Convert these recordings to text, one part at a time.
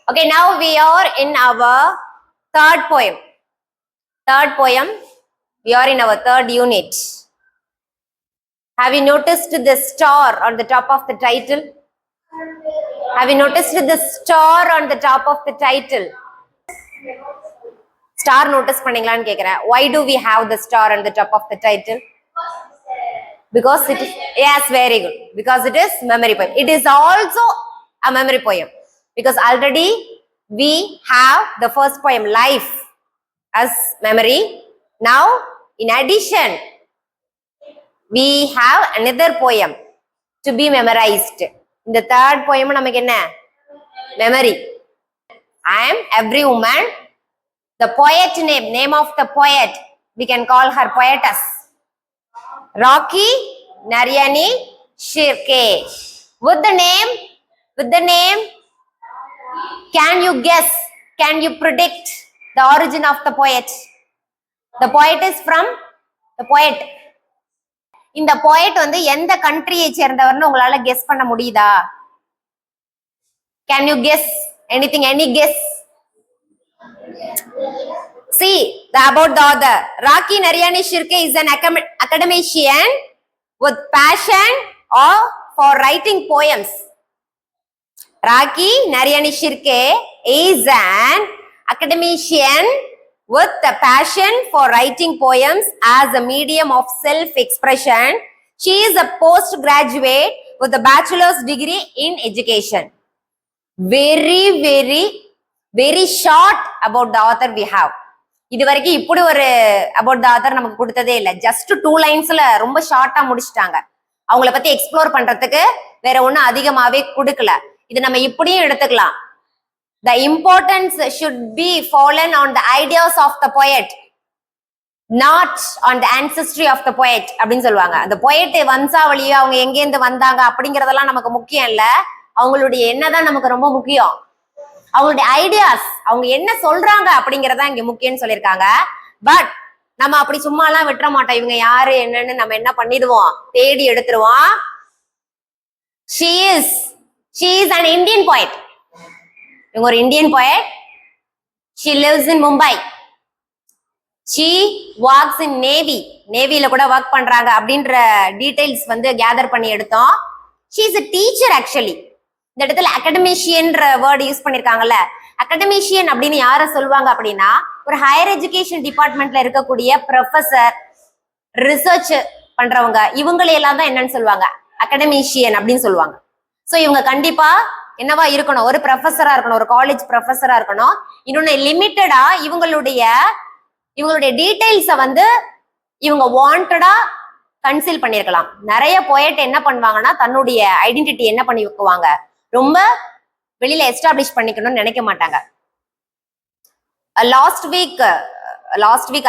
Okay, now we are in our third poem. Third poem, we are in our third unit. Have you noticed the star on the top of the title? Have you noticed the star on the top of the title? Star notice பண்ணீங்களான்னு கேக்குறேன். Why do we have the star on the top of the title? Because it is, yes, very good. Because it is memory poem. It is also a memory poem. Because already we have the first poem, Life, as memory. Now, in addition, we have another poem to be memorized. In the third poem, நமக்கு என்ன? Memory. I am every woman. The poet name of the poet, we can call her poetess. Rocky Narayan Shirke. With the name, can you guess? Can you predict the origin of the poet? The poet is from the poet. இந்த poet வந்து எந்த கண்ட்ரியை சேர்ந்தவர்னு உங்களால guess பண்ண முடியுதா? Can you guess anything? Any guess? See about the author. Rocky Narayan Shirke is an academician with passion for writing poems. Rocky Narayan Shirke is an academician with a passion for writing poems as a medium of self-expression. She is a postgraduate with a bachelor's degree in education. Very short about the author we have. இது வரைக்கும் இப்படி ஒரு about the author நமக்கு கொடுத்ததே இல்லை. Just 2 லைன்ஸ்ல ரொம்ப ஷார்ட்டா முடிச்சிட்டாங்க. அவங்கள பத்தி எக்ஸ்ப்ளோர் பண்றதுக்கு வேற ஒன்னும் அதிகமாவே கொடுக்கல. இது நம்ம இப்படியும் எடுத்துக்கலாம். The importance should be fallen on the ideas of the poet, not on the ancestry of the poet அப்படின்னு சொல்லுவாங்க. அந்த poet வம்சாவளியோ அவங்க எங்கேருந்து வந்தாங்க அப்படிங்கறதெல்லாம் நமக்கு முக்கியம் இல்ல. அவங்களுடைய என்னதான் நமக்கு ரொம்ப முக்கியம். அவங்களுடைய ஐடியாஸ், அவங்க என்ன சொல்றாங்க அப்படிங்கறதா இங்க முக்கியம்னு சொல்லியிருக்காங்க. பட் நம்ம அப்படி சும்மா எல்லாம் விட்டுற மாட்டோம். இவங்க யாரு என்னன்னு நம்ம என்ன பண்ணிடுவோம், தேடி எடுத்துருவோம். She is an Indian poet. இவங்க ஒரு Indian poet. She lives in Mumbai. She works in Navy. நேவில கூட ஒர்க் பண்றாங்க அப்படின்ற டீடைல்ஸ் வந்து கேதர் பண்ணி எடுத்தோம். She is a teacher actually. இந்த இடத்துல அகடமிஷியன்ற வேர்டு யூஸ் பண்ணிருக்காங்கல்ல. அகடமிஷியன் அப்படின்னு யார சொல்லுவாங்க அப்படின்னா, ஒரு ஹையர் எஜுகேஷன் டிபார்ட்மெண்ட்ல இருக்கக்கூடிய ப்ரொஃபசர், ரிசர்ச் பண்றவங்க, இவங்களையெல்லாம் தான் என்னன்னு சொல்லுவாங்க, அகடமிஷியன் அப்படின்னு சொல்லுவாங்க. ஸோ இவங்க கண்டிப்பா என்னவா இருக்கணும், ஒரு ப்ரொஃபஸரா இருக்கணும், ஒரு காலேஜ் ப்ரொஃபஸரா இருக்கணும். இன்னொன்னு லிமிட்டடா இவங்களுடைய டீடைல்ஸை வந்து இவங்க வாண்டடா கன்சீல் பண்ணிருக்கலாம். நிறைய போயட் என்ன பண்ணுவாங்கன்னா, தன்னுடைய ஐடென்டிட்டி என்ன பண்ணி வைக்குவாங்க, ரொம்ப வெளியில எஸ்டாப்ளிஷ் பண்ணிக்கணும்னு நினைக்க மாட்டாங்க. Last week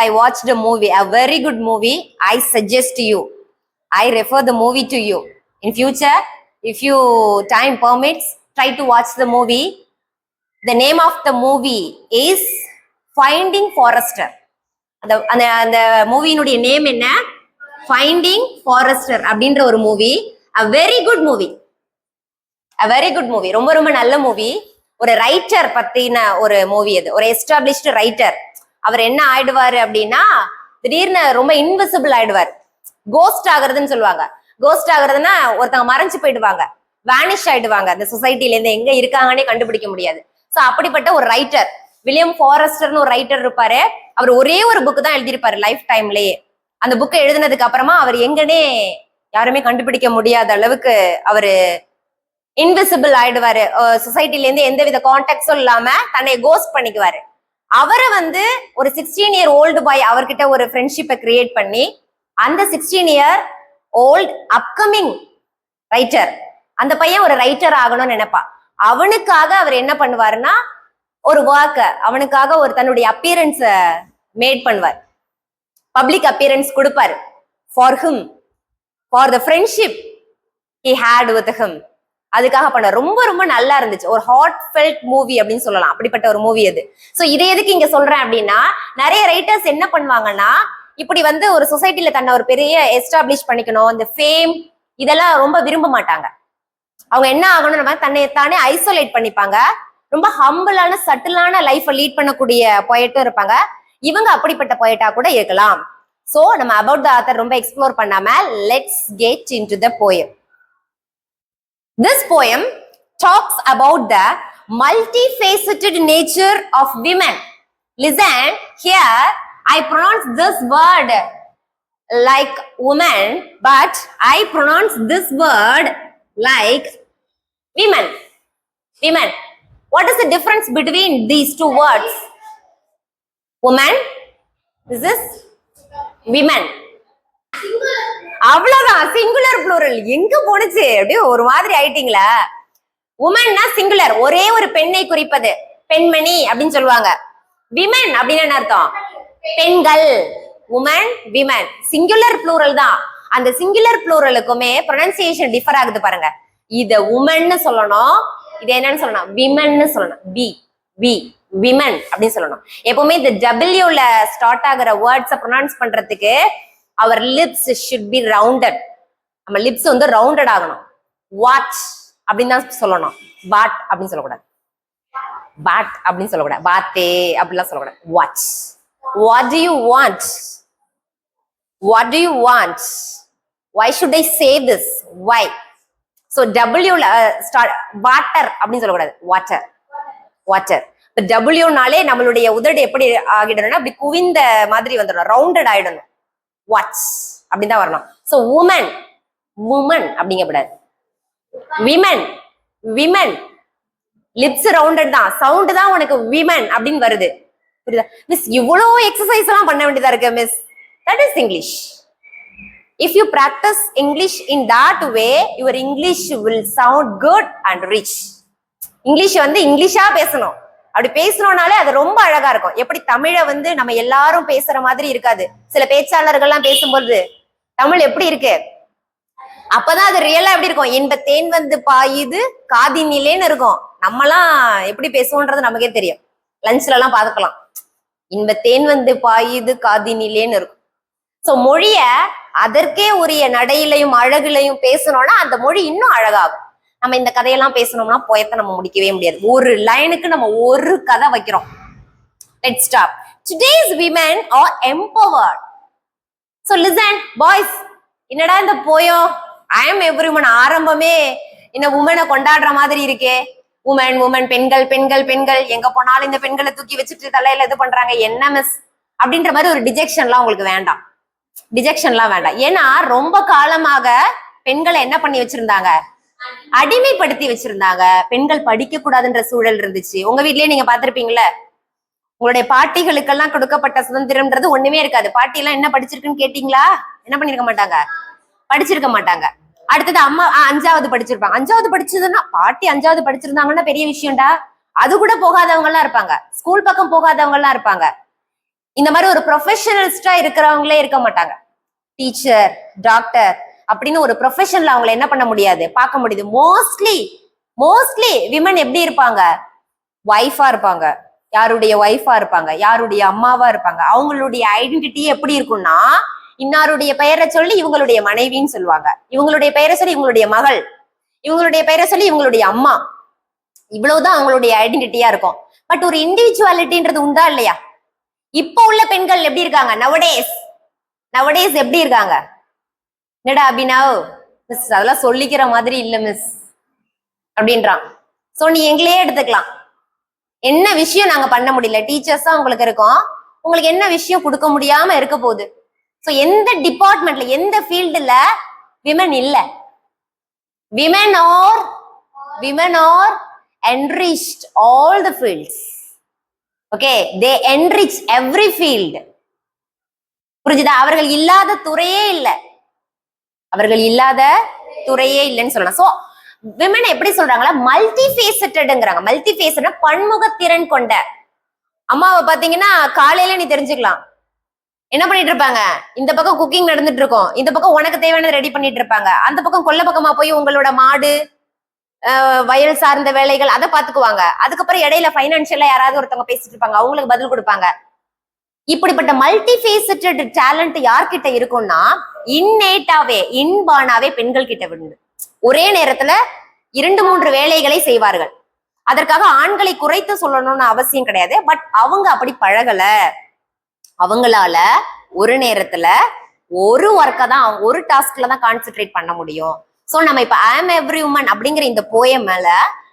I watched a movie, a very good movie. I suggest you, I refer the movie to you. In future, if you time permits, try to watch the movie. The name of the movie is Finding Forrester. அந்த மூவியினுடைய name என்ன, finding forester அப்படின்ற ஒரு movie. a very good movie. ரொம்ப ரொம்ப நல்ல movie. ஒரு writer பத்தின ஒரு மூவி அது. ஒரு எஸ்டாப்ளிஷ்டு ரைட்டர். அவர் என்ன ஆயிடுவாரு அப்படின்னா, திடீர்னு ரொம்ப இன்விசிபிள் ஆயிடுவார். கோஸ்ட் ஆகுறதுன்னு சொல்லுவாங்க. கோஸ்ட் ஆகுறதுன்னா ஒருத்தவங்க மறைஞ்சு போயிடுவாங்க, வேனிஷ் ஆயிடுவாங்க. அந்த சொசைட்டில இருந்து எங்க இருக்காங்கன்னே கண்டுபிடிக்க முடியாது. ஸோ அப்படிப்பட்ட ஒரு ரைட்டர், வில்லியம் ஃபாரஸ்டர்னு ஒரு ரைட்டர் இருப்பாரு. அவர் ஒரே ஒரு புக் தான் எழுதியிருப்பாரு லைஃப் டைம்லயே. அந்த புக்கை எழுதினதுக்கு அப்புறமா அவர் எங்கன்னே யாருமே கண்டுபிடிக்க முடியாத அளவுக்கு அவரு இன்விசிபிள் ஆயிடுவாரு. சொசைட்டில இருந்து எந்த வித கான்டாக்ட்ஸும் இல்லாம தன்னை கோஸ்ட் பண்ணிக்குவாரு. அவரை வந்து ஒரு 16 year old பாய் அவர்கிட்ட ஒரு ஃப்ரெண்ட்ஷிப்பை கிரியேட் பண்ணி, அந்த 16 year old அப்கமிங் ரைட்டர், அந்த பையன் ஒரு ரைட்டர் ஆகணும்னு நினைப்பான். அவனுக்காக அவர் என்ன பண்ணுவாருன்னா, ஒரு ஒர்க், அவனுக்காக ஒரு தன்னுடைய அப்பியரன்ஸ் மேட் பண்ணுவார், பப்ளிக் அப்பியரன்ஸ் கொடுப்பாரு. For him, for the friendship he had with him. அதுக்காக பண்ண ரொம்ப ரொம்ப நல்லா இருந்துச்சு. ஒரு ஹார்ட் ஃபெல்ட் மூவி அப்படின்னு சொல்லலாம். அப்படிப்பட்ட ஒரு மூவி அது. ஸோ இதை எதுக்கு இங்க சொல்றேன் அப்படின்னா, நிறைய ரைட்டர்ஸ் என்ன பண்ணுவாங்கன்னா, இப்படி வந்து ஒரு சொசைட்டில தன்னை ஒரு பெரிய எஸ்டாப்ளிஷ் பண்ணிக்கணும், இந்த ஃபேம் இதெல்லாம் ரொம்ப விரும்ப மாட்டாங்க. அவங்க என்ன ஆகணும், தன்னை தானே ஐசோலேட் பண்ணிப்பாங்க. ரொம்ப ஹம்பிளான சட்டிலான லைஃப லீட் பண்ணக்கூடிய பொயட்டும் இருப்பாங்க. இவங்க அப்படிப்பட்ட பொயட்டா கூட இருக்கலாம். சோ நம்ம அபவுட் த ஆத்தர் ரொம்ப எக்ஸ்ப்ளோர் பண்ணாம let's get into the poem. This poem talks about the multifaceted nature of women. Listen, here I pronounce this word like woman, but I pronounce this word like women. Women. What is the difference between these two words? Woman. This is women. அவ்வளவுதான். Singular plural எங்க போனுச்சு? அப்படியே ஒரு மாதிரி ஆயிட்டீங்களா? உமன்னா singular, ஒரே ஒரு பெண்ணை குறிப்பது, பெண்மணி அப்படின்னு சொல்லுவாங்க. விமன் அப்படின்னு என்ன அர்த்தம்? பெண்கள். Woman, women. சிங்குலர் ப்ளூரல் தான். அந்த சிங்குலர் ப்ளூரலுக்குமே ப்ரொனன்சியேஷன் டிஃபர் ஆகுது பாருங்க. இத உமன்னு சொல்லணும், இது என்னன்னு சொல்லணும்? விமன்னு சொல்லணும். பி வி விமன் அப்படின்னு சொல்லணும். எப்பவுமே இந்த டபிள்யூல ஸ்டார்ட் ஆகுற வேர்ட்ஸை ப்ரொனவுன்ஸ் பண்றதுக்கு அவர் லிப்ஸ் ஷுட் பி ரவுண்டட். நம்ம லிப்ஸ் வந்து ரவுண்டட் ஆகணும். வாட்ச் அப்படின்னு தான் சொல்லணும். பாட் அப்படின்னு சொல்லக்கூடாது. பாட் அப்படின்னு சொல்லக்கூடாது. பாத்தே அப்படிலாம் சொல்லக்கூடாது. Watch. What do you want? What do you want? Why should I say this? Why? So டபிள்யூல ஸ்டார்ட். வாட்டர் அப்படின்னு சொல்லக்கூடாது. Water water. இப்போ டபிள்யூனாலே நம்மளுடைய உதடு எப்படி ஆகிடணும்னா அப்படி குவிந்த மாதிரி வந்துடணும், ரவுண்டட் ஆயிடணும். வாட்ச் அப்படின்னு தான் வரணும். ஸோ உமன் உமன் அப்படிங்கக்கூடாது. Women women. லிப்ஸ் ரவுண்டட் தான், சவுண்ட் தான் உனக்கு விமன் அப்படின்னு வருது. புரியுதா மிஸ்? இவ்வளோ எக்ஸசைஸ் எல்லாம் பண்ண வேண்டியதா இருக்கு miss. That is English. If you practice English in that way, your English will sound good and rich. English வந்து இங்கிலீஷா பேசணும். அப்படி பேசணும்னாலே அது ரொம்ப அழகா இருக்கும். எப்படி தமிழை வந்து நம்ம எல்லாரும் பேசுற மாதிரி இருக்காது. சில பேச்சாளர்கள்லாம் பேசும்போது தமிழ் எப்படி இருக்கு, அப்பதான் அது ரியலா எப்படி இருக்கும். என்ப தேன் வந்து பாயுது காதினிலேன்னு இருக்கும். நம்மலாம் எப்படி பேசுவோன்றது நமக்கே தெரியும். லஞ்ச்ல எல்லாம் பாத்துக்கலாம். இன்ப தேன் வந்து பாயுது காதினிலேன்னு இருக்கும். சோ மொழிய அதற்கே உரிய நடையிலையும் அழகுலையும் பேசணும்னா அந்த மொழி இன்னும் அழகாகும். நம்ம இந்த கதையெல்லாம் பேசணும்னா போயத்தை நம்ம முடிக்கவே முடியாது. ஒரு லைனுக்கு நம்ம ஒரு கதை வைக்கிறோம். Let's stop. Today's women are empowered. So listen, boys. என்னடா இந்த போயம் I am everyone ஆரம்பமே இந்த உமனை கொண்டாடுற மாதிரி இருக்கே. உமன் உமன், பெண்கள் பெண்கள் பெண்கள், எங்க போனாலும் இந்த பெண்களை தூக்கி வச்சுட்டு தலையில இது பண்றாங்க, என்ன மிஸ் அப்படின்ற மாதிரி ஒரு டிஜெக்ஷன்லாம் உங்களுக்கு வேண்டாம். டிஜெக்ஷன்லாம் வேண்டாம். ஏன்னா ரொம்ப காலமாக பெண்களை என்ன பண்ணி வச்சிருந்தாங்க? அடிமைப்படுத்தி வச்சிருந்தாங்க. பெண்கள் படிக்க கூடாதுன்ற சூழல் இருந்துச்சு. உங்க வீட்லயே நீங்க பாத்திருப்பீங்களே, உங்களுடைய பாட்டிகளுக்கெல்லாம் கொடுக்கப்பட்ட சுதந்திரம்ன்றது ஒண்ணுமே இருக்காது. பாட்டி எல்லாம் என்ன படிச்சிருக்குன்னு கேட்டீங்களா? என்ன பண்ணிருக்க மாட்டாங்க, படிச்சிருக்க மாட்டாங்க. அடுத்தது அம்மா 5வது படிச்சிருப்பாங்க. 5வது படிச்சதுன்னா பாட்டி 5வது படிச்சிருந்தாங்கன்னா பெரிய விஷயம்டா. அது கூட போகாதவங்க எல்லாம் இருப்பாங்க. ஸ்கூல் பக்கம் போகாதவங்க எல்லாம் இருப்பாங்க. இந்த மாதிரி ஒரு ப்ரொஃபஷனலிஸ்டா இருக்கிறவங்களே இருக்க மாட்டாங்க. டீச்சர், டாக்டர் அப்படின்னு ஒரு ப்ரொஃபஷன்ல அவங்களை என்ன பண்ண முடியாது, பார்க்க முடியுது. மோஸ்ட்லி விமன் எப்படி இருப்பாங்க? வைஃபா இருப்பாங்க. யாருடைய வைஃபா இருப்பாங்க, யாருடைய அம்மாவா இருப்பாங்க. அவங்களுடைய ஐடென்டிட்டி எப்படி இருக்கும்னா, இன்னாருடைய பெயரை சொல்லி இவங்களுடைய மனைவின்னு சொல்லுவாங்க, இவங்களுடைய பெயரை சொல்லி இவங்களுடைய மகள், இவங்களுடைய பெயரை சொல்லி இவங்களுடைய அம்மா. இவ்வளவுதான் அவங்களுடைய ஐடென்டிட்டியா இருக்கும். பட் ஒரு இண்டிவிஜுவாலிட்டின்றது உண்டா இல்லையா? இப்ப உள்ள பெண்கள் எப்படி இருக்காங்க? நவடேஸ் எப்படி இருக்காங்க? என்னடா அபினவ் மிஸ் அதெல்லாம் சொல்லிக்கிற மாதிரி இல்ல மிஸ் அப்படின்றான். சோ நீ எங்களையே எடுத்துக்கலாம். என்ன விஷயம் நாங்க பண்ண முடியல, டீச்சர்ஸா உங்களுக்கு இருக்கோம், உங்களுக்கு என்ன விஷயம் கொடுக்க முடியாம இருக்க போகுது. சோ எந்த டிபார்ட்மெண்ட்ல, எந்த ஃபீல்டுல விமன் இல்ல? Women R enriched all the fields. Okay, they enrich every field. புரிஞ்சுதா? அவர்கள் இல்லாத துறையே இல்லை, அவர்கள் இல்லாத துறையே இல்லைன்னு சொல்லலாம். சோ விமன் எப்படி சொல்றாங்களா? மல்டிஃபேசட்டட்ங்கிறாங்க. மல்டிஃபேசட் பன்முகத்திறன் கொண்ட. அம்மாவை பாத்தீங்கன்னா காலையில நீ தெரிஞ்சுக்கலாம் என்ன பண்ணிட்டு இருப்பாங்க. இந்த பக்கம் குக்கிங் நடந்துட்டு இருக்கும், இந்த பக்கம் உனக்கு தேவையானது ரெடி பண்ணிட்டு இருப்பாங்க, அந்த பக்கம் கொல்ல பக்கமா போய் உங்களோட மாடு வயல் சார்ந்த வேலைகள் அதை பாத்துக்குவாங்க. அதுக்கப்புறம் இடையில பைனான்சியலா யாராவது ஒருத்தவங்க பேசிட்டு இருப்பாங்க, அவங்களுக்கு பதில் கொடுப்பாங்க. இப்படிப்பட்ட மல்டிஃபேசட்டட் டேலண்ட் யார்கிட்ட இருக்கும்னா இன்பானாவே பெண்கள் கிட்ட விழுந்து ஒரே நேரத்துல 2-3 வேலைகளை செய்வார்கள். அதற்காக ஆண்களை குறைத்து சொல்லணும்னு அவசியம் கிடையாது. பட் அவங்க அப்படி பழகல. அவங்களால ஒரு நேரத்துல ஒரு ஒர்க்கை தான், ஒரு டாஸ்க்ல தான் கான்சென்ட்ரேட் பண்ண முடியும். சோ நம்ம இப்ப ஐ அம் எவ்ரி உமன் அப்படிங்கிற இந்த போயம் மேல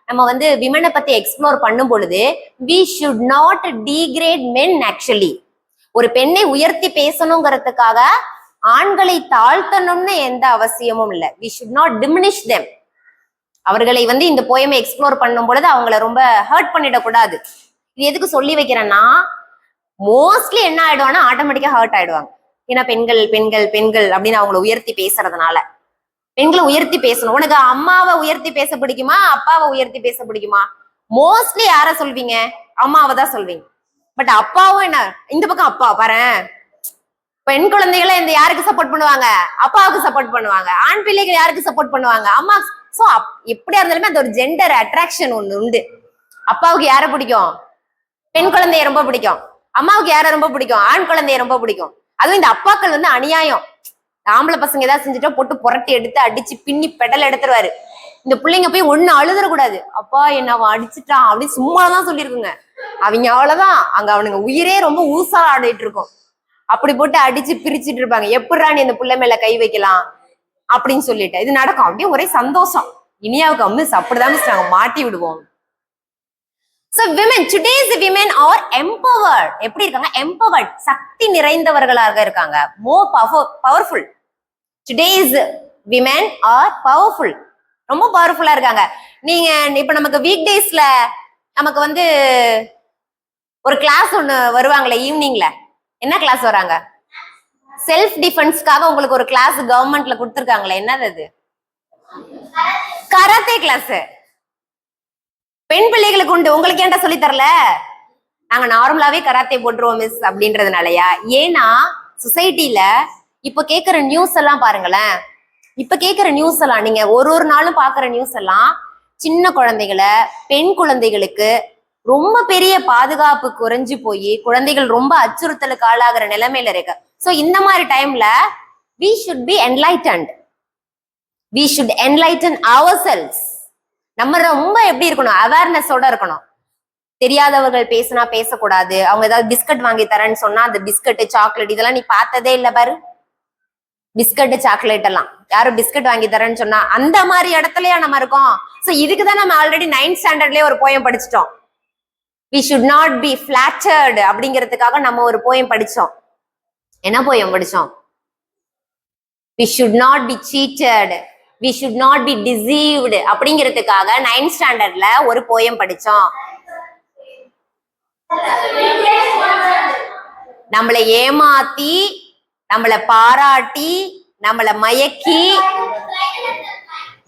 நம்ம வந்து விமனை பத்தி எக்ஸ்ப்ளோர் பண்ணும் பொழுது we should not degrade men actually. ஒரு பெண்ணை உயர்த்தி பேசணுங்கிறதுக்காக ஆண்களை தாழ்த்தணும்னு எந்த அவசியமும் இல்லை. we should not diminish them. அவர்களை வந்து இந்த போயமை எக்ஸ்ப்ளோர் பண்ணும் பொழுது அவங்கள ரொம்ப ஹர்ட் பண்ணிடக்கூடாது. இது எதுக்கு சொல்லி வைக்கிறேன்னா, மோஸ்ட்லி என்ன ஆயிடுவாங்கன்னா ஆட்டோமேட்டிக்கா ஹர்ட் ஆயிடுவாங்க. ஏன்னா பெண்கள் பெண்கள் பெண்கள் அப்படின்னு அவங்கள உயர்த்தி பேசுறதுனால. பெண்களை உயர்த்தி பேசணும். உனக்கு அம்மாவை உயர்த்தி பேச பிடிக்குமா, அப்பாவை உயர்த்தி பேச பிடிக்குமா? மோஸ்ட்லி யார சொல்வீங்க? அம்மாவை தான் சொல்வீங்க. பட் அப்பாவும் என்ன, இந்த பக்கம் அப்பா பாரு, பெண் குழந்தைகளை இந்த யாருக்கு சப்போர்ட் பண்ணுவாங்க? அப்பாவுக்கு சப்போர்ட் பண்ணுவாங்க. ஆண் பிள்ளைகள் யாருக்கு சப்போர்ட் பண்ணுவாங்க? அம்மா. சோ எப்படியா இருந்தாலுமே அந்த ஒரு ஜெண்டர் அட்ராக்ஷன் ஒண்ணு உண்டு. அப்பாவுக்கு யார பிடிக்கும்? பெண் குழந்தைய ரொம்ப பிடிக்கும். அம்மாவுக்கு யார ரொம்ப பிடிக்கும்? ஆண் குழந்தைய ரொம்ப பிடிக்கும். அதுவும் இந்த அப்பாக்கள் வந்து அநியாயம். ஆம்பளை பசங்க ஏதாவது செஞ்சுட்டா போட்டு புரட்டி எடுத்து அடிச்சு பின்னி பெடல் எடுத்துருவாரு. இந்த பிள்ளைங்க போய் ஒண்ணு அழுதுறக்கூடாது. அப்பா என்ன அவன் அடிச்சுட்டான் அப்படின்னு சும்மாதான் சொல்லியிருக்குங்க. அவங்க அவ்வளவுதான், அங்க அவனுங்க உயிரே ரொம்ப ஊசா ஆடிட்டு இருக்கும். அப்படி போட்டு அடிச்சு பிரிச்சுட்டு இருப்பாங்க. எப்படிடா நீ இந்த பிள்ளை மேல கை வைக்கலாம் அப்படின்னு சொல்லிட்டு இது நடக்கும். அப்படியே ஒரே சந்தோஷம். இனியாவுக்கு மிஸ் அப்படிதான் மிஸ் நாங்க மாட்டி விடுவோம். So women, today's women are empowered. எப்படி இருக்காங்க? Empowered, சக்தி நிறைந்தவர்களாக இருக்காங்க. More powerful. Today's women are powerful. ரொம்ப பவர்ஃபுல்லா இருக்காங்க. நீங்க இப்ப நமக்கு வீக் டேஸ்ல நமக்கு வந்து ஒரு கிளாஸ் ஒண்ணு வருவாங்களே ஈவினிங்ல, என்ன கிளாஸ் வராங்க? செல்ஃப் டிஃபென்ஸ்க்காக உங்களுக்கு ஒரு கிளாஸ் கவர்மெண்ட்ல கொடுத்துருக்காங்களே, என்னது அது? Karate class. பெண் பிள்ளைகளுக்கு உண்டு. உங்களுக்கு ஏன்டா சொல்லி தரல? நாங்க நார்மலாவே கராத்தே போட்டுருவோம் மிஸ் அப்படின்றதுனாலயா? ஏன்னா சொசைட்டில இப்ப கேக்குற நியூஸ் எல்லாம் பாருங்களேன். இப்ப கேக்குற நியூஸ் எல்லாம், நீங்க ஒரு நாளும் பாக்குற நியூஸ் எல்லாம் சின்ன குழந்தைகளை, பெண் குழந்தைகளுக்கு ரொம்ப பெரிய பாதுகாப்பு குறைஞ்சு போய் குழந்தைகள் ரொம்ப அச்சுறுத்தலுக்கு ஆளாகிற நிலைமையில இருக்கு. சோ இந்த மாதிரி டைம்ல we should be enlightened. We should enlighten ourselves. நம்ம ரொம்ப எப்படி இருக்கணும்? அவேர்னஸோட இருக்கணும். தெரியாதவர்கள் பேசினா பேசக்கூடாது. அவங்க ஏதாவது பிஸ்கட் வாங்கி தரேன்னு சொன்னா அந்த பிஸ்கட் சாக்லேட் இதெல்லாம் நீ பார்த்ததே இல்லை பாரு. பிஸ்கட் சாக்லேட் எல்லாம் யாரும் பிஸ்கட் வாங்கி தரேன்னு சொன்னா அந்த மாதிரி இடத்துலயா நம்ம இருக்கோம். சோ இதுக்குதான் நம்ம ஆல்ரெடி 9th ஸ்டாண்டர்ட்லயே ஒரு poem படிச்சிட்டோம். we should not be flattered அப்படிங்கிறதுக்காக நம்ம ஒரு போயம் படிச்சோம். என்ன போயம் படிச்சோம்? we should not be cheated, we should not be deceived அப்படிங்கிறதுக்காக 9th ஸ்டாண்டர்ட்ல ஒரு போயம் படிச்சோம். நம்மளை ஏமாத்தி, நம்மளை பாராட்டி, நம்மளை மயக்கி,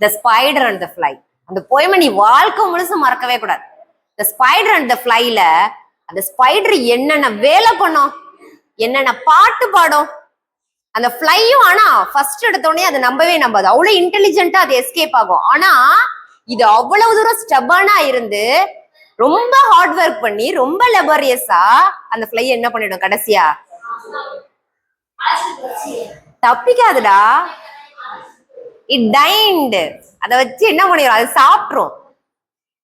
the spider and the fly. அந்த போயமை நீ வாழ்க்கை முழுசு மறக்கவே கூடாது. the spider and the flyல அந்த ஸ்பைடர் என்னென்ன வேலை பண்ணும், என்னென்ன பாட்டு பாடும். அந்த ஃப்ளையும் ஆனா ஃபர்ஸ்ட் எடுத்தோடனே அது நம்பவே நம்பாது. அவ்வளவு இன்டெலிஜென்ட்டா அது எஸ்கேப் ஆகும். ஆனா இது அவ்வளவு தூரம் ஸ்டெபனா இருந்து ரொம்ப ஹார்ட் ஒர்க் பண்ணி ரொம்ப லெபரியஸா அந்த ஃப்ளை என்ன பண்ணிடும்? கடைசியா தப்பிக்காதுடா. இட் டைன்ட். அதை வச்சு என்ன பண்ணிடும்? அது சாப்பிட்ரும்.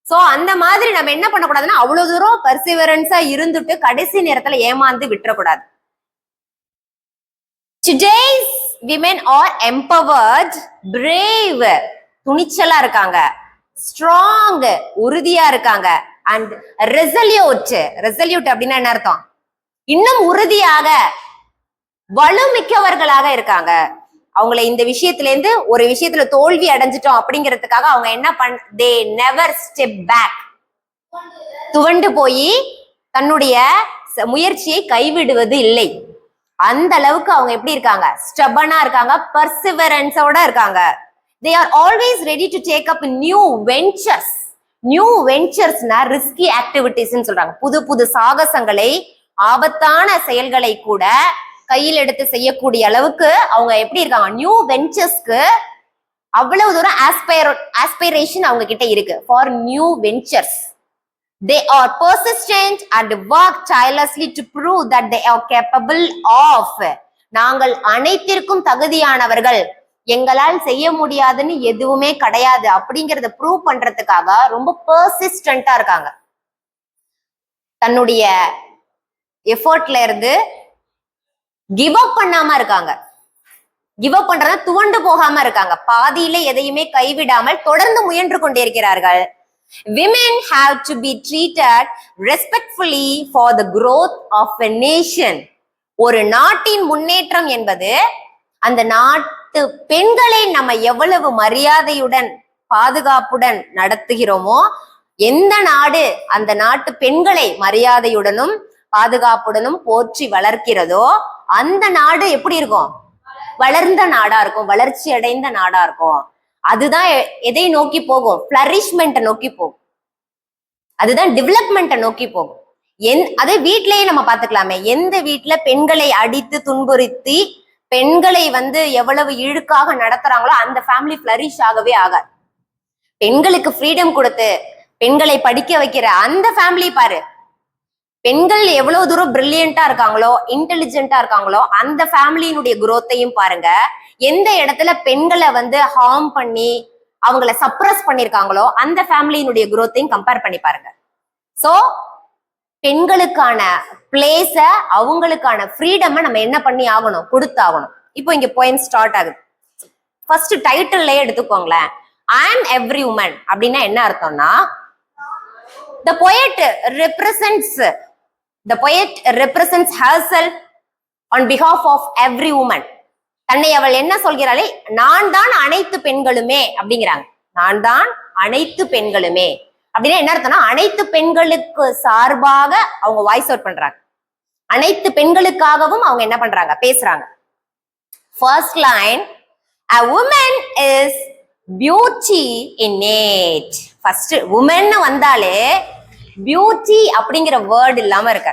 சோ அந்த மாதிரி நம்ம என்ன பண்ணக்கூடாதுன்னா அவ்வளவு தூரம் பர்சிவரன்ஸா இருந்துட்டு கடைசி நேரத்துல ஏமாந்து விட்டுறக்கூடாது. Today's women are empowered, brave, துணிச்சலா இருக்காங்க, strong, உறுதியா இருக்காங்க, and resolute. resolute அப்படின்னா என்ன அர்த்தம்? இன்னும் உறுதியாக, வலுமிக்கவர்களாக இருக்காங்க. அவங்கள இந்த விஷயத்துல இருந்து ஒரு விஷயத்துல தோல்வி அடைஞ்சிட்டோம் அப்படிங்கிறதுக்காக அவங்க என்ன they never step back. துவண்டு போய் தன்னுடைய முயற்சியை கைவிடுவது இல்லை. அந்த அளவுக்கு அவங்க எப்படி இருக்காங்க? ஸ்டபனா இருக்காங்க, பர்சிவரன்ஸோட இருக்காங்க. they are always ready to take up new ventures. New வெஞ்சர்ஸ்னா ரிஸ்கி ஆக்டிவிட்டிஸ்ன்னு சொல்றாங்க. புது புது சாகசங்களை, ஆபத்தான செயல்களை கூட கையில் எடுத்து செய்யக்கூடிய அளவுக்கு அவங்க எப்படி இருக்காங்க? நியூ வெஞ்சர்ஸ்க்கு அவ்வளவு தூரம் ஆஸ்பைரேஷன் அவங்க கிட்ட இருக்கு. For new ventures they are persistent and work tirelessly to prove that they are capable of. நாங்கள் அனைத்திற்கும் தகுதியானவர்கள், எங்களால் செய்ய முடியாதுன்னு எதுவுமே கிடையாது அப்படிங்கறத ப்ரூவ் பண்றதுக்காக ரொம்ப பெர்சிஸ்டண்டா இருக்காங்க. தன்னுடைய எஃபர்ட்ல இருந்து கிவ் அப் பண்ணாம இருக்காங்க. கிவ் அப் பண்றத துவண்டு போகாம இருக்காங்க. பாதியில எதையுமே கைவிடாமல் தொடர்ந்து முயன்று கொண்டே இருக்கிறார்கள். Women have to be treated respectfully for the growth of a nation. ஒரு நாட்டின் முன்னேற்றம் என்பது அந்த நாட்டு பெண்களை நம்ம எவ்வளவு மரியாதையுடன் பாதுகாப்புடன் நடத்துகிறோமோ, எந்த நாடு அந்த நாட்டு பெண்களை மரியாதையுடனும் பாதுகாப்புடனும் போற்றி வளர்க்கிறதோ அந்த நாடு எப்படி இருக்கும்? வளர்ந்த நாடா இருக்கும், வளர்ச்சி அடைந்த நாடா இருக்கும். அதுதான் எதை நோக்கி போகும்? ஃபிளரிஷ்மெண்ட்டை நோக்கி போகும். அதுதான் டெவலப்மெண்ட்டை நோக்கி போகும். அதே வீட்லயே நம்ம பாத்துக்கலாமே, எந்த வீட்டுல பெண்களை அடித்து துன்புறுத்தி பெண்களை எவ்வளவு இழுக்காக நடத்துறாங்களோ அந்த ஃபேமிலி ஃபிளரிஷ் ஆகவே ஆகாது. பெண்களுக்கு ஃப்ரீடம் கொடுத்து பெண்களை படிக்க வைக்கிற அந்த ஃபேமிலி பாரு, பெண்கள் எவ்வளவு தூரம் பிரில்லியண்டா இருக்காங்களோ, இன்டெலிஜென்ட்டா இருக்காங்களோ அந்த ஃபேமிலியினுடைய குரோத்தையும் பாருங்க. எந்த இடத்துல பெண்களை ஹார்ம் பண்ணி அவங்கள சப்ரஸ் பண்ணிருக்காங்களோ அந்த ஃபேமிலியினுடைய குரோத்தையும் கம்பேர் பண்ணி பாருங்க. சோ பெண்களுக்கான பிளேஸ, அவங்களுக்கான ஃப்ரீடம் நம்ம என்ன பண்ணி ஆகணும்? கொடுத்தாகணும். இப்போ இங்க போயம் ஸ்டார்ட் ஆகுது. ஃபர்ஸ்ட் டைட்டில்லே எடுத்துக்கோங்களேன், ஐ அம் எவ்ரி உமன் அப்படின்னா என்ன அர்த்தம்னா, the poet represents herself on behalf of every woman. தன்னை அவள் என்ன சொல்கிறாளே, நான் தான் அனைத்து பெண்களுமே அப்படிங்கிறாங்க. நான் தான் அனைத்து பெண்களுமே அப்படின்னா என்ன அர்த்தம்னா, அனைத்து பெண்களுக்கு சார்பாக அவங்க வாய்ஸ் அவுட் பண்றாங்க. அனைத்து பெண்களுக்காகவும் அவங்க என்ன பண்றாங்க? பேசுறாங்க. First line, a woman is beauty innate. First woman வந்தாலே பியூட்டி அப்படிங்கிற வேர்ட் இல்லாம இருக்க.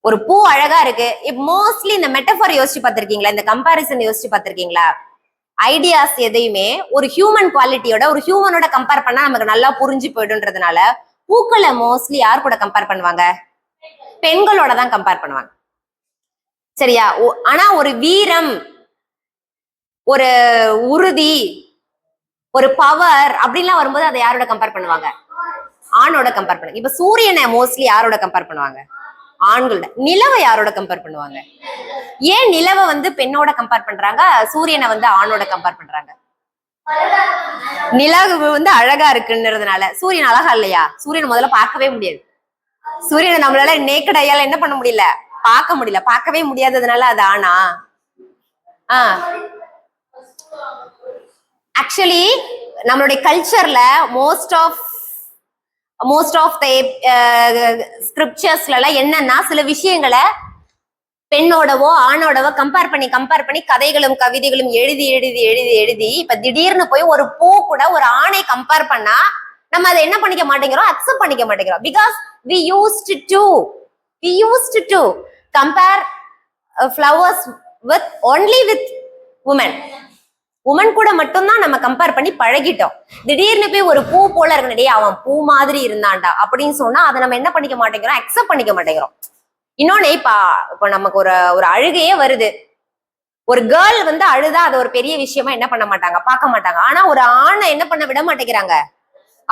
ஒரு பூ அழகா இருக்கு. மோஸ்ட்லி இந்த மெட்டஃபர் யோசிச்சு பார்த்திருக்கீங்களா? இந்த கம்பாரிசன் யோசிச்சு பார்த்திருக்கீங்களா? ஐடியாஸ் எதையுமே ஒரு ஹியூமன் குவாலிட்டியோட, ஒரு ஹியூமனோட கம்பேர் பண்ணா நமக்கு நல்லா புரிஞ்சு போயிடுன்றதுனால பூக்களை மோஸ்ட்லி யார் கூட கம்பேர் பண்ணுவாங்க? பெண்களோட தான் கம்பேர் பண்ணுவாங்க. சரியா? ஆனா ஒரு வீரம், ஒரு உறுதி, ஒரு பவர் அப்படின்லாம் வரும்போது அதை யாரோட கம்பேர் பண்ணுவாங்க? ஆணோட கம்பேர் பண்ணுவாங்க. இப்ப சூரியனை மோஸ்ட்லி யாரோட கம்பேர் பண்ணுவாங்க? ஆண்களோட. நிலவை யாரோட கம்பேர் பண்ணுவாங்க? ஏன் நிலவை பெண்ணோட கம்பேர் பண்றாங்க, சூரியனை ஆணோட கம்பேர் பண்றாங்க? நிலவு அழகா இருக்குன்றதுனால. சூரியன் அழகா இல்லையா? சூரியன் முதல்ல பார்க்கவே முடியாது. சூரியனை நம்மளால நேக்கட் ஐயால என்ன பண்ண முடியல? பார்க்க முடியல. பார்க்கவே முடியாததுனால அது ஆனா? ஆக்சுவலி நம்மளுடைய கல்ச்சர்ல மோஸ்ட் ஆஃப் த ஸ்கிரிப்சர்ஸ்ல எல்லாம் என்னன்னா, சில விஷயங்களை பெண்ணோடவோ ஆணோடவோ கம்பேர் பண்ணி கதைகளும் கவிதைகளும் எழுதி இப்ப திடீர்னு போய் ஒரு பூ கூட ஒரு ஆணை கம்பேர் பண்ணா நம்ம அதை என்ன பண்ணிக்க மாட்டேங்கிறோம்? அக்செப்ட் பண்ணிக்க மாட்டேங்கிறோம். Because we used to compare flowers only with women. Woman கூட மட்டும்தான் நம்ம கம்பேர் பண்ணி பழகிட்டோம். திடீர்னு போய் ஒரு பூ போல இருக்கே, அவன் பூ மாதிரி இருந்தான்டா அப்படின்னு சொன்னா அதை நம்ம என்ன பண்ணிக்க மாட்டேங்கிறோம்? அக்செப்ட் பண்ணிக்க மாட்டேங்கிறோம். இன்னொன்னு, இப்ப நமக்கு ஒரு அழுகையே வருது. ஒரு கேர்ள் அழுதா அது ஒரு பெரிய விஷயமா என்ன பண்ண மாட்டாங்க? பார்க்க மாட்டாங்க. ஆனா ஒரு ஆணை என்ன பண்ண விட மாட்டேங்கிறாங்க?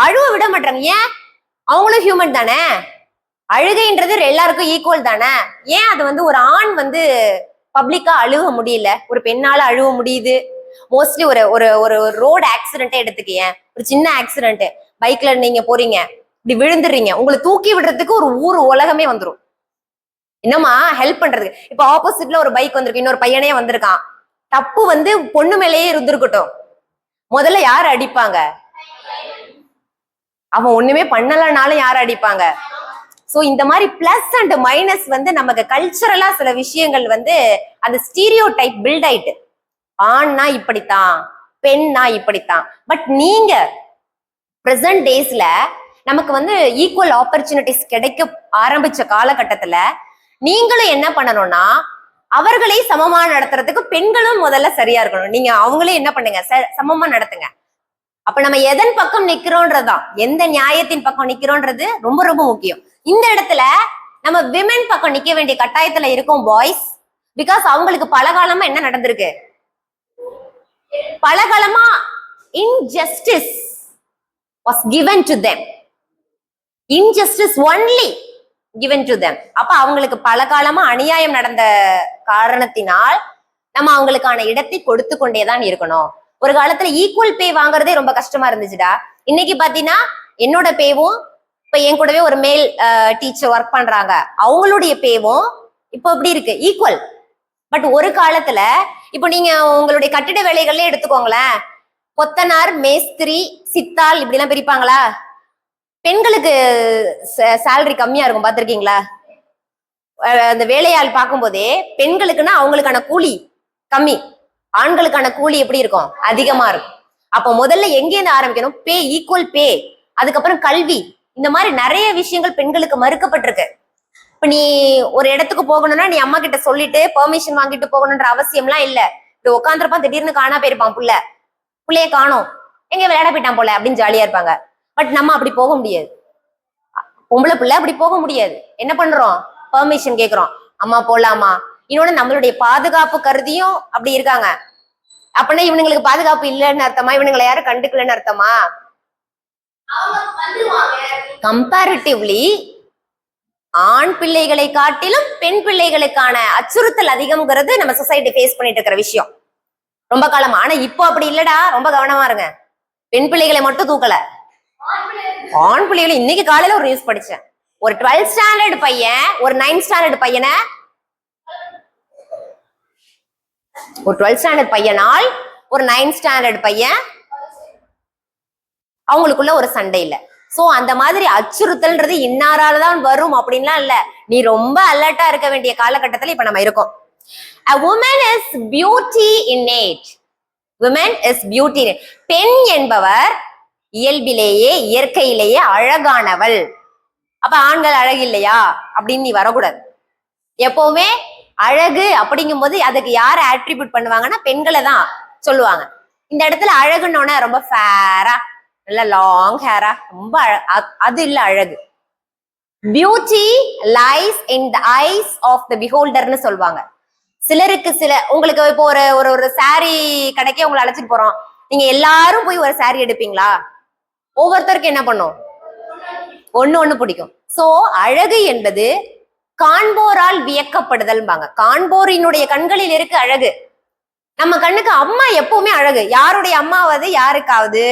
அழுவ விட மாட்டாங்க. ஏன்? அவங்களும் ஹியூமன் தானே. அழுகைன்றது எல்லாருக்கும் ஈக்குவல் தானே. ஏன் அது ஒரு ஆண் பப்ளிக்கா அழுக முடியல, ஒரு பெண்ணால அழுவ முடியுது? மோஸ்ட்லி ஒரு ரோடு ஆக்சிடென்ட்டே எடுத்துக்கேன். ஒரு சின்ன ஆக்சிடென்ட், பைக்ல நீங்க போறீங்க, இப்படி விழுந்துடுறீங்க, உங்களை தூக்கி விடுறதுக்கு ஒரு உலகமே வந்துரும். என்னமா ஹெல்ப் பண்றதுக்கு. இப்ப ஆப்போசிட்ல ஒரு பைக் வந்திருக்கு, இன்னொரு பையனே வந்திருக்கான். தப்பு பொண்ணு மேலேயே இருந்திருக்கட்டும், முதல்ல யார் அடிப்பாங்க? அவன் ஒண்ணுமே பண்ணலனாலும் யார் அடிப்பாங்க? சோ இந்த மாதிரி பிளஸ் அண்ட் மைனஸ் நமக்கு கல்ச்சரலா சில விஷயங்கள் அந்த ஸ்டீரியோ டைப் பில்ட் ஆயிட்டு, ஆண்னா இப்படித்தான், பெண்ணா இப்படித்தான். பட் நீங்க பிரசன்ட் டேஸ்ல நமக்கு ஈக்குவல் ஆப்பர்ச்சுனிட்டிஸ் கிடைக்க ஆரம்பிச்ச காலகட்டத்துல நீங்களும் என்ன பண்ணணும்னா, அவர்களை சமமா நடத்துறதுக்கு பெண்களும் முதல்ல சரியா இருக்கணும். நீங்க அவங்களே என்ன பண்ணுங்க, சமமா நடத்துங்க. அப்ப நம்ம எதன் பக்கம் நிக்கிறோன்றதுதான், எந்த நியாயத்தின் பக்கம் நிக்கிறோன்றது ரொம்ப ரொம்ப முக்கியம். இந்த இடத்துல நம்ம விமென் பக்கம் நிக்க வேண்டிய கட்டாயத்துல இருக்கோம் பாய்ஸ். பிகாஸ் அவங்களுக்கு பல காலமா என்ன நடந்திருக்கு? பல காலமா injustice was given to them. Injustice only given to them. அப்ப அவங்களுக்கு பல காலமா அநியாயம் நடந்த காரணத்தினால் நம்ம அவங்களுக்கான இடத்தை கொடுத்து கொண்டேதான் இருக்கணும். ஒரு காலத்துல ஈக்குவல் பே வாங்குறதே ரொம்ப கஷ்டமா இருந்துச்சுடா. இன்னைக்கு பாத்தீங்கன்னா என்னோட பேவும் இப்ப என் கூடவே ஒரு மேல் டீச்சர் ஒர்க் பண்றாங்க, அவங்களுடைய பேவும் இப்போ எப்படி இருக்கு, ஈக்குவல். பட் ஒரு காலத்துல இப்போ நீங்க உங்களுடைய கட்டிட வேலைகள்ல எடுத்துக்கோங்களேன், கொத்தனார், மேஸ்திரி, சித்தாள் இப்படி எல்லாம் பிரிப்பாங்களா? பெண்களுக்கு சேலரி கம்மியா இருக்கும், பாத்திருக்கீங்களா? அந்த வேலையாள் பார்க்கும்போதே பெண்களுக்குன்னா அவங்களுக்கான கூலி கம்மி, ஆண்களுக்கான கூலி எப்படி இருக்கும், அதிகமா இருக்கும். அப்போ முதல்ல எங்கேருந்து ஆரம்பிக்கணும்? பே, ஈக்குவல் பே. அதுக்கப்புறம் கல்வி, இந்த மாதிரி நிறைய விஷயங்கள் பெண்களுக்கு மறுக்கப்பட்டிருக்கு. இப்ப நீ ஒரு இடத்துக்கு போகணும்னா நீ அம்மா கிட்ட சொல்லிட்டு பெர்மிஷன் வாங்கிட்டு போகணுன்ற அவசியம்லாம் இல்ல. இப்படி உட்காந்துருப்பான், திடீர்னு காணா போயிருப்பான், புள்ளைய காணோம், எங்க விளையாட போயிட்டான் போல அப்படின்னு ஜாலியா இருப்பாங்க. பட் நம்ம அப்படி போக முடியாது, பொம்பளை பிள்ளை அப்படி போக முடியாது. என்ன பண்றோம்? பெர்மிஷன் கேக்குறோம், அம்மா போலாமா? இன்னொன்னு நம்மளுடைய பாதுகாப்பு கருதியும் அப்படி இருக்காங்க. அப்படின்னா இவனுங்களுக்கு பாதுகாப்பு இல்லைன்னு அர்த்தமா? இவனுங்களை யாரும் கண்டுக்கலன்னு அர்த்தமா? கம்பேரிட்டிவ்லி ஆண் பிள்ளைகளை காட்டிலும் பெண் பிள்ளைகளுக்கான அச்சுறுத்தல் அதிகம்ங்கிறது நம்ம சொசைட்டி ஃபேஸ் பண்ணிட்டு இருக்கிற விஷயம் ரொம்ப காலமா. ஆனா இப்போ அப்படி இல்லடா, ரொம்ப கவனமா இருங்க. பெண் பிள்ளைகளை மட்டும் தூக்கல, ஆண் பிள்ளைகளை. இன்னைக்கு காலையில ஒரு நியூஸ் படிச்சேன், ஒரு 12th ஸ்டாண்டர்ட் பையன் ஒரு 9th ஸ்டாண்டர்ட் பையனை, ஒரு 12th ஸ்டாண்டர்ட் பையனால் ஒரு 9th ஸ்டாண்டர்ட் பையன், அவங்களுக்குள்ள ஒரு சண்டை இல்ல. சோ அந்த மாதிரி அச்சுறுத்தல்ன்றது இன்னாராலதான் வரும் அப்படின்லாம் இல்ல. நீ ரொம்ப அலர்ட்டா இருக்க வேண்டிய காலகட்டத்துல இப்ப நம்ம இருக்கோம். A woman is beauty innate. Women is beauty innate. பெண் என்பவர் இயல்பிலேயே இயற்கையிலேயே அழகானவள். அப்ப ஆண்கள் அழகு இல்லையா அப்படின்னு நீ வரக்கூடாது. எப்பவுமே அழகு அப்படிங்கும் போது அதுக்கு யார் ஆட்ரிபியூட் பண்ணுவாங்கன்னா பெண்களை தான் சொல்லுவாங்க. இந்த இடத்துல அழகுன்னொன்னே ரொம்ப ஃபேரா, நல்ல லாங் ஹேரா, ரொம்ப அது இல்ல அழகு. Beauty lies in the eyes of the பிஹோல்டர்னு சொல்லுவாங்க. சிலருக்கு உங்களுக்கு இப்போ ஒரு ஒரு சாரி கடைக்கே உங்களை அழைச்சிட்டு போறோம், நீங்க எல்லாரும் போய் ஒரு சாரி எடுப்பீங்களா? ஒவ்வொருத்தருக்கு என்ன பண்ணும், ஒண்ணு பிடிக்கும். சோ அழகு என்பது காண்போரால் வியக்கப்படுதல்பாங்க. காண்போரினுடைய கண்களில் இருக்கு அழகு. நம்ம கண்ணுக்கு அம்மா எப்பவுமே அழகு. யாருடைய அம்மாவது யாருக்காவது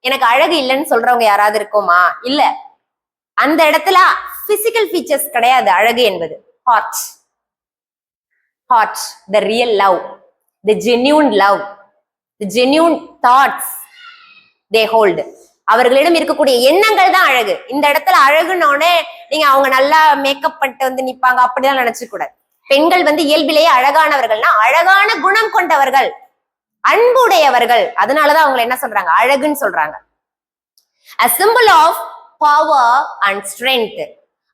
எனக்கு அழகு இல்லைன்னு சொல்றவங்க யாராவது இருக்குமா? இல்ல. அந்த இடத்துல பிசிக்கல் ஃபீச்சர்ஸ் கிடையாது. அழகு என்பது heart, the real love, the genuine love, the genuine thoughts they hold. அவர்களிடம் இருக்கக்கூடிய எண்ணங்கள் தான் அழகு. இந்த இடத்துல அழகுன்னொன்னே நீங்க அவங்க நல்லா மேக்கப் பண்ணிட்டு வந்து நிப்பாங்க அப்படிதான் நினைச்சுக்க கூடாது. பெண்கள் இயல்பிலேயே அழகானவர்கள்னா அழகான குணம் கொண்டவர்கள், அன்புடையவர்கள். அதனாலதான் அவங்க என்ன சொல்றாங்க, அழகுன்னு சொல்றாங்க. A symbol of power and strength.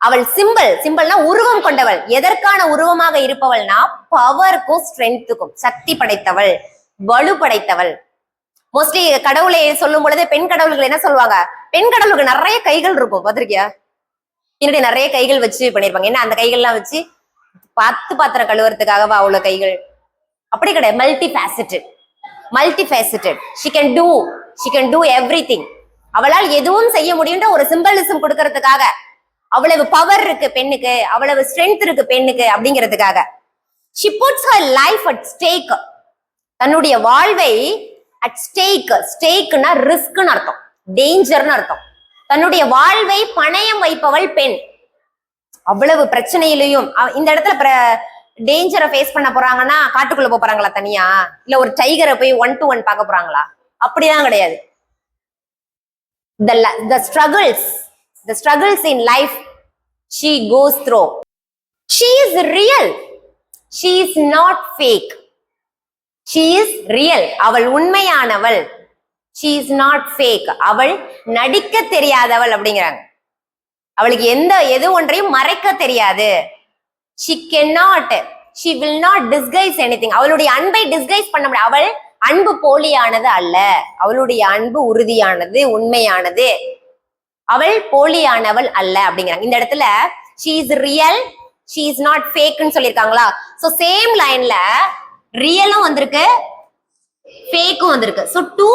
அவள் சிம்பிள்னா உருவம் கொண்டவள். எதற்கான உருவமாக இருப்பவள்னா பவருக்கும் ஸ்ட்ரென்த்துக்கும், சக்தி படைத்தவள், வலு படைத்தவள். மோஸ்ட்லி கடவுளை சொல்லும் பொழுது பெண் கடவுள்கள் என்ன சொல்லுவாங்க, பெண் கடவுளுக்கு நிறைய கைகள் இருக்கும், பாத்திருக்கியா? என்னுடைய நிறைய கைகள் வச்சு பண்ணிருப்பாங்க. என்ன அந்த கைகள்லாம் வச்சு பாத்திரம் கழுவுறதுக்காகவா அவ்வளவு கைகள்? அப்படி கிடையாது. மல்டிஃபேசிட்டட். she can do everything. அவளால் எதுவும் செய்ய முடியும்ன்ற ஒரு சிம்பலிசம் கொடுக்கறதுக்காக. அவ்வளவு பவர் இருக்கு பெண்ணுக்கு, அவ்வளவு ஸ்ட்ரென்த் இருக்கு பெண்ணுக்கு அப்படிங்கிறதுக்காக. she puts her life at stake. தன்னுடைய வாழ்வை at stake. ஸ்டேக்னா ரிஸ்க்னு அர்த்தம், டேஞ்சர்னு அர்த்தம். தன்னுடைய வாழ்வை பணயம் வைப்பவள் பெண். அவ்வளவு பிரச்சனையிலையும் இந்த இடத்துல டேஞ்சரை ஃபேஸ் பண்ண போறாங்கன்னா காட்டுக்குள்ள போறாங்களா தனியா, இல்ல ஒரு டைகரை போய் 1 to 1 பார்க்க போறாங்களா? அப்படிதான் கிடையாது. The struggles in life she goes through, she is real, she is not fake. She is real. அவள் உண்மையானவள். she is not fake. அவள் நடிக்க தெரியாதவள் அப்படிங்கிறாங்க. அவளுக்கு எது ஒன்றையும் மறைக்க தெரியாது. she will not disguise anything. அவளுடைய அன்பை டிஸ்கைஸ் பண்ண முடியாது. அவள் அன்பு போலியானது அல்ல, அவளுடைய அன்பு உறுதியானது, உண்மையானது. அவள் போலியானவள் அல்ல அப்படிங்கிறாங்க. இந்த இடத்துல she is real, she is not fake ன்னு சொல்லியிருக்காங்களா? சோ சேம் லைன்ல ரியலும் வந்திருக்கு, ஃபேக்கும் வந்திருக்கு. So two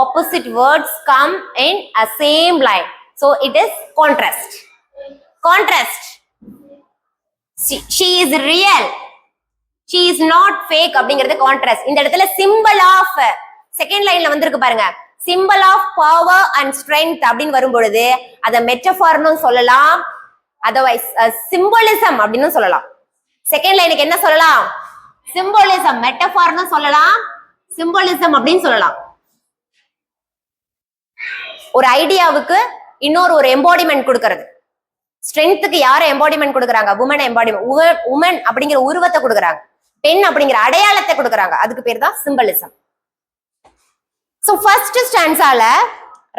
opposite words come in a same line. So it is contrast. She is real, she is not fake அப்படிங்கிறது கான்ட்ராஸ்ட். இந்த இடத்துல சிம்பிள் ஆஃப் செகண்ட் லைன்ல வந்திருக்கு பாருங்க, simple of power and strength அப்படின்னு வரும் பொழுது அதை மெட்டஃபார்னு சொல்லலாம், அதர்வைஸ் சிம்பலிசம் அப்படின்னு சொல்லலாம். செகண்ட் லைனுக்கு என்ன சொல்லலாம்? சிம்பலிசம். மெட்டஃபார்னு சொல்லலாம், சிம்பலிசம் அப்படின்னு சொல்லலாம். ஒரு ஐடியாவுக்கு இன்னொரு ஒரு எம்பாடிமெண்ட் கொடுக்கறது. ஸ்ட்ரென்த்துக்கு யாரை எம்பாடிமெண்ட் கொடுக்குறாங்க? Woman embodiment. உமன் அப்படிங்கிற உருவத்தை கொடுக்குறாங்க, பெண் அப்படிங்கிற அடையாளத்தை கொடுக்குறாங்க. அதுக்கு பேர் தான் சிம்பலிசம். சோ ஃபர்ஸ்ட் ஸ்டான்ஸால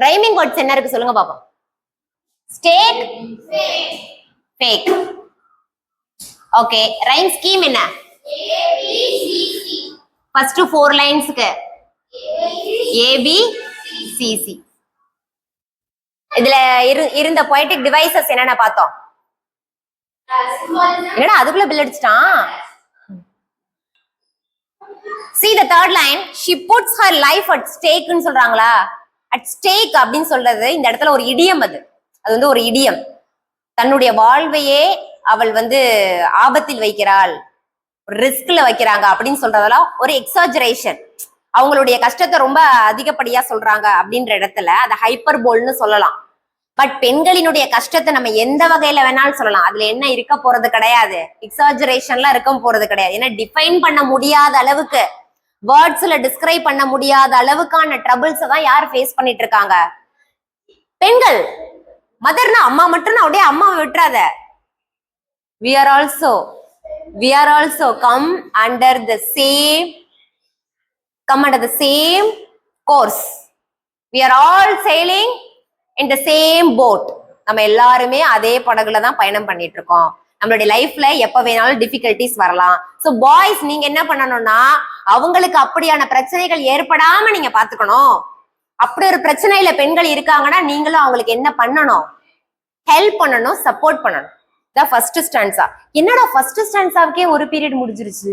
ரைமிங் வேர்ட்ஸ் என்ன இருக்கு சொல்லுங்க பாப்போம். Stake, fake. Okay, rhyme scheme என்ன? ஃபர்ஸ்ட் 4 லைன்ஸ்க்கு ABCC. இதுல இருந்த பொயட்டிக் டிவைசஸ் என்னென்ன பார்த்தோம்? என்னடா அதுக்குள்ள பில் அடிச்சிட்டான். See the third line, she puts her life at stake ன்னு சொல்றாங்களா? at stake அப்படின்னு சொல்றது இந்த இடத்துல ஒரு இடியம். அது வந்து ஒரு இடியம். தன்னுடைய வாழ்வையே அவள் வந்து ஆபத்தில் வைக்கிறாள், ரிஸ்க்ல வைக்கிறாங்க அப்படின்னு சொல்றதெல்லாம் ஒரு எக்ஸாஜரேஷன். அவங்களுடைய கஷ்டத்தை ரொம்ப அதிகப்படியா சொல்றாங்க அப்படின்ற இடத்துல அதை ஹைப்பர்போல்னு சொல்லலாம். பட் பெண்களினுடைய கஷ்டத்தை நம்ம எந்த வகையில வேணாலும் சொல்லலாம். அதுல என்ன இருக்க போறது கிடையாது, எக்ஸாஜரேஷன்லாம் இருக்க போறது கிடையாது. ஏன்னா டிஃபைன் பண்ண முடியாத அளவுக்கு, வேர்ட்ஸ்ல டிஸ்கிரைப் பண்ண முடியாத அளவுக்கான ட்ரபிள்ஸ் தான் யார் ஃபேஸ் பண்ணிட்டு இருக்காங்க? பெண்கள். மதர்னா அம்மா மட்டும் அப்படியே அம்மாவை விட்டுறாத. we are also come under the same course. we are all sailing in the same boat. நம்ம எல்லாருமே அதே படகுல தான் பயணம் பண்ணிட்டு இருக்கோம். நம்மளுடைய லைஃப்ல எப்ப வேணாலும் டிஃபிகல்டிஸ் வரலாம். சோ பாய்ஸ் நீங்க என்ன பண்ணணும்னா அவங்களுக்கு அப்படியான பிரச்சனைகள் ஏற்படாம நீங்க பாத்துக்கணும். அப்படி ஒரு பிரச்சனையில பெண்கள் இருக்காங்கன்னா நீங்களும் அவங்களுக்கு என்ன பண்ணணும்? ஹெல்ப் பண்ணணும், சப்போர்ட் பண்ணணும். First stanza. என்னடா ஃபர்ஸ்ட் ஸ்டான்ஸாவுக்கே ஒரு பீரியட் முடிஞ்சிருச்சு?